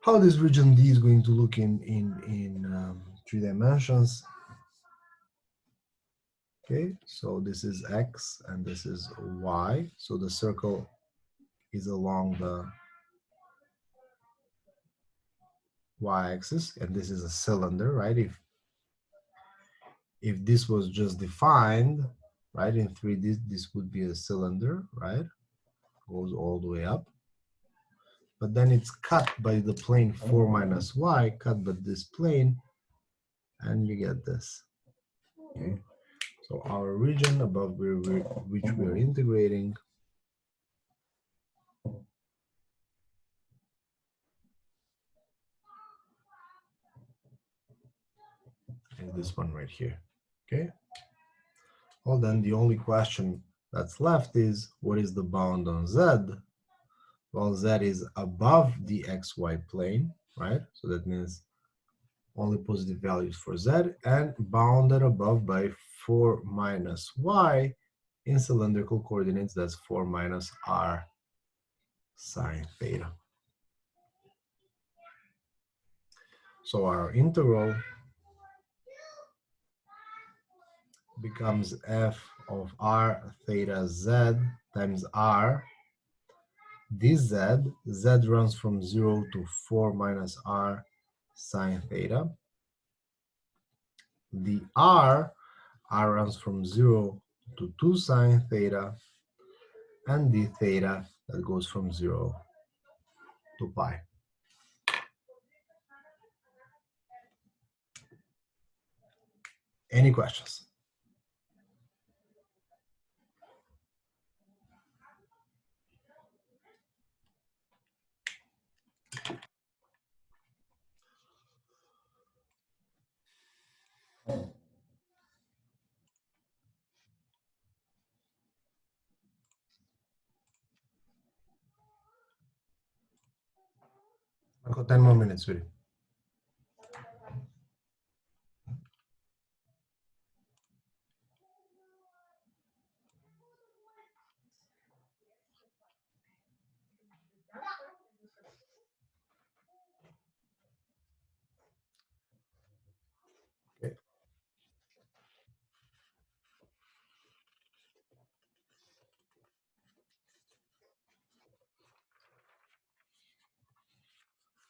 How this region D is going to look in 3 dimensions. Okay, so this is x and this is y. So the circle is along the y-axis, and this is a cylinder, right? If this was just defined, right, in 3D, this would be a cylinder, right? Goes all the way up. But then it's cut by the plane 4 minus y, cut by this plane, and you get this. Okay, so our region above which we're integrating is this one right here. Okay, well then the only question that's left is, what is the bound on z? Well, z is above the xy plane, right? So that means only positive values for z, and bounded above by 4 minus y in cylindrical coordinates. That's 4 minus r sine theta. So our integral becomes f of r theta z times r dz. Z runs from 0 to 4 minus r sine theta. The r runs from 0 to 2 sine theta, and the theta that goes from 0 to pi. Any questions? I've got 10 more minutes, really. Okay.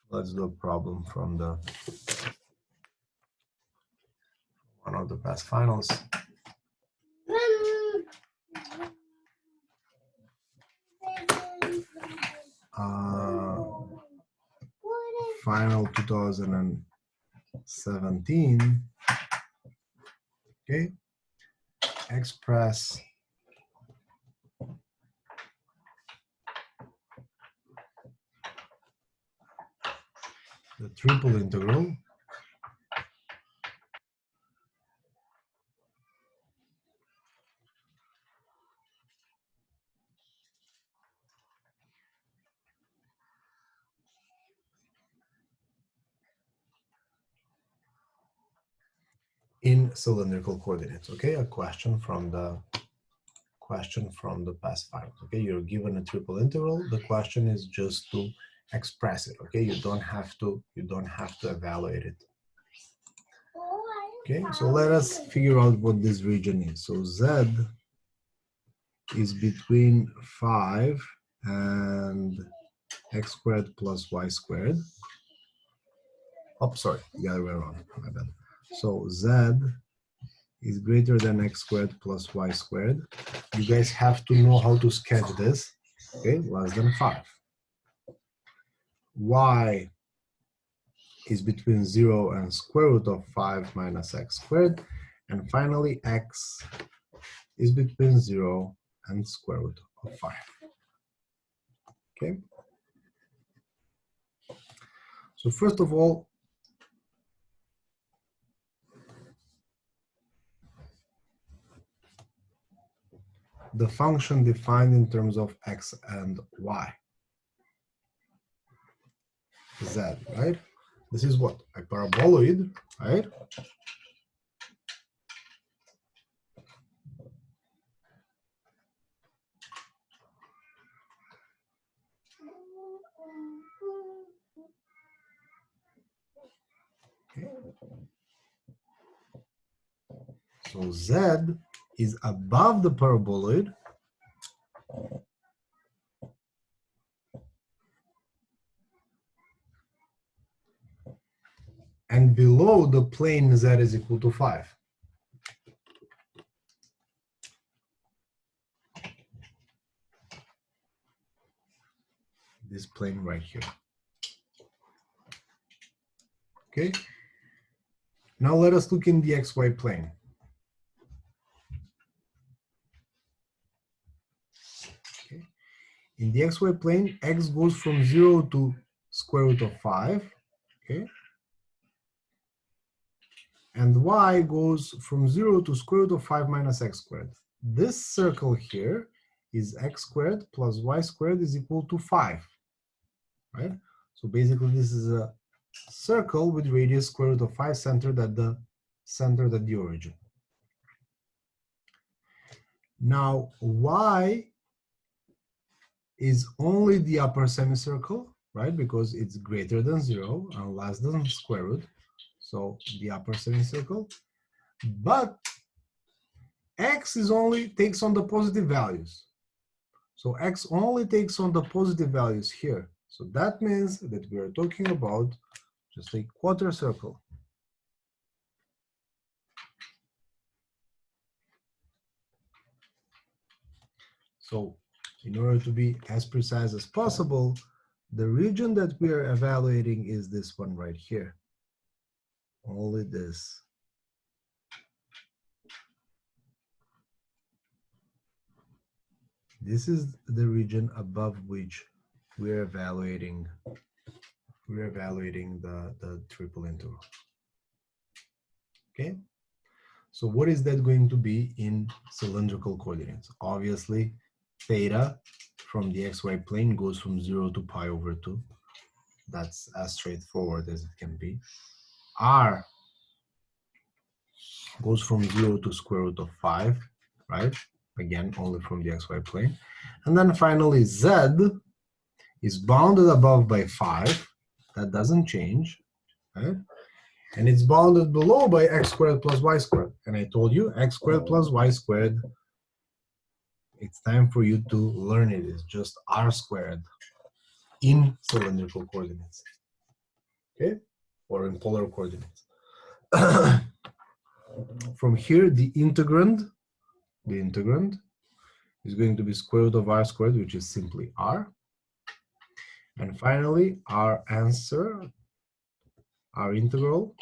Let's do a problem from the one of the past finals. Final 2017. Okay. Express the triple integral in cylindrical coordinates. Okay, a question from the question from the past finals. Okay, you're given a triple integral. The question is just to express it. Okay, you don't have to evaluate it. Okay, so let us figure out what this region is. So Z is between 5 and x squared plus y squared. Oh, sorry, the other way around, my bad. So Z is greater than x squared plus y squared. You guys have to know how to sketch this. Okay, less than 5. Y is between 0 and square root of 5 minus x squared. And finally, x is between 0 and square root of 5. Okay. So first of all, the function defined in terms of x and y. Z, right? This is what? A paraboloid, right? Okay. So Z is above the paraboloid and below the plane Z is equal to 5. This plane right here. Okay. Now let us look in the XY plane. Okay. In the XY plane, x goes from 0 to square root of 5. Okay. And y goes from 0 to square root of 5 minus x squared. This circle here is x squared plus y squared is equal to 5. Right? So basically this is a circle with radius square root of 5 centered at the origin. Now y is only the upper semicircle, right? Because it's greater than 0 and less than square root. So the upper semicircle. But x is only takes on the positive values. So x only takes on the positive values here. So that means that we are talking about just a quarter circle. So in order to be as precise as possible, the region that we are evaluating is this one right here. Only this. This is the region above which we're evaluating the triple integral. Okay? So what is that going to be in cylindrical coordinates? Obviously, theta from the xy plane goes from 0 to pi over 2. That's as straightforward as it can be. R goes from 0 to square root of 5, right? Again, only from the xy plane. And then finally, z is bounded above by 5. That doesn't change, right? And it's bounded below by x squared plus y squared. And I told you, x squared plus y squared, it's time for you to learn it. It's just r squared in cylindrical coordinates, okay? Or in polar coordinates. From here, the integrand is going to be square root of r squared, which is simply r. And finally, our answer, our integral,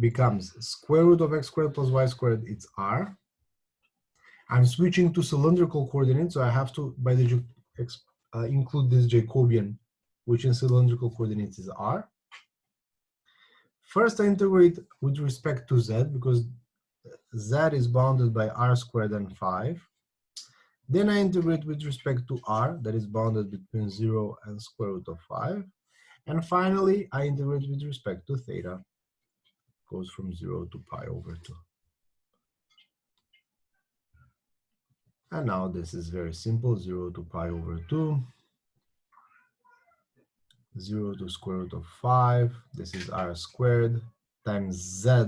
becomes square root of x squared plus y squared, it's r. I'm switching to cylindrical coordinates, so I have to, by the include this Jacobian, which in cylindrical coordinates is r. First, I integrate with respect to z, because z is bounded by r squared and 5. Then I integrate with respect to r, that is bounded between 0 and square root of 5. And finally, I integrate with respect to theta, goes from 0 to pi over 2. And now this is very simple, 0 to pi over 2, 0 to square root of 5, this is r squared, times z,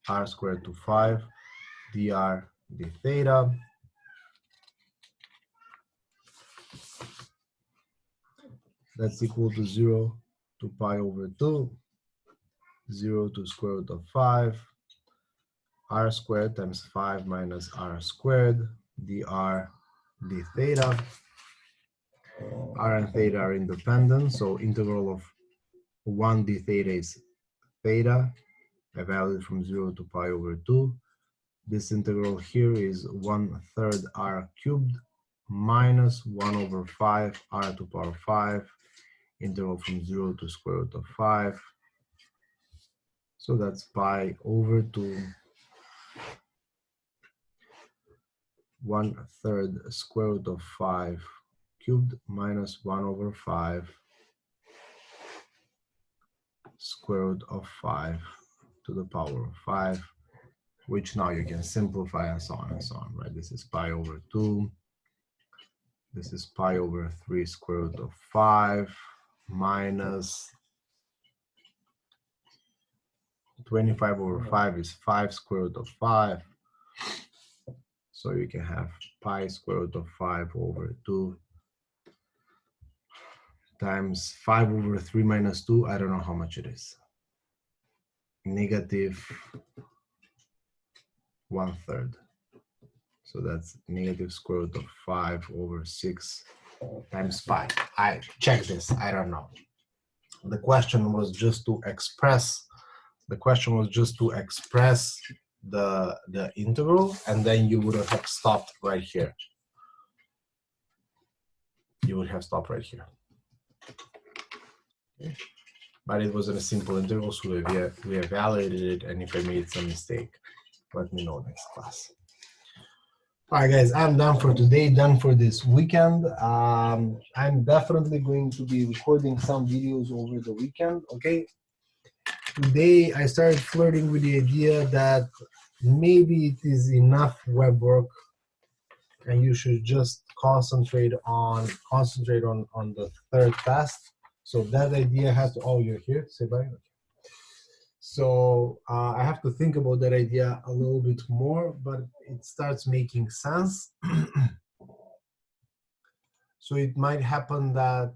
r squared to 5, dr d theta. That's equal to 0 to pi over 2, 0 to square root of 5, r squared times 5 minus r squared, dr d theta. R and theta are independent, so integral of 1 d theta is theta, evaluated from 0 to pi over 2. This integral here is 1/3 r cubed minus 1 over 5 r to power 5, integral from 0 to square root of 5. So that's pi over 2, 1/3 square root of 5 cubed minus 1 over 5 square root of 5 to the power of 5, which now you can simplify and so on, right? This is pi over 2. This is pi over 3 square root of 5 minus 25 over 5 is 5 square root of 5. So you can have pi square root of 5 over 2 times 5 over 3 minus 2. I don't know how much it is. Negative 1/3. So that's negative square root of 5 over 6 times pi. I check this, I don't know. The question was just to express the integral, and then you would have stopped right here. You would have stopped right here. Okay. But it wasn't a simple integral, so we evaluated it, and if I made some mistake, let me know next class. All right, guys, I'm done for today, done for this weekend. I'm definitely going to be recording some videos over the weekend, okay? Today, I started flirting with the idea that maybe it is enough web work and you should just concentrate on the third task. So that idea has to, oh, you're here, say bye. So I have to think about that idea a little bit more, but it starts making sense. So it might happen that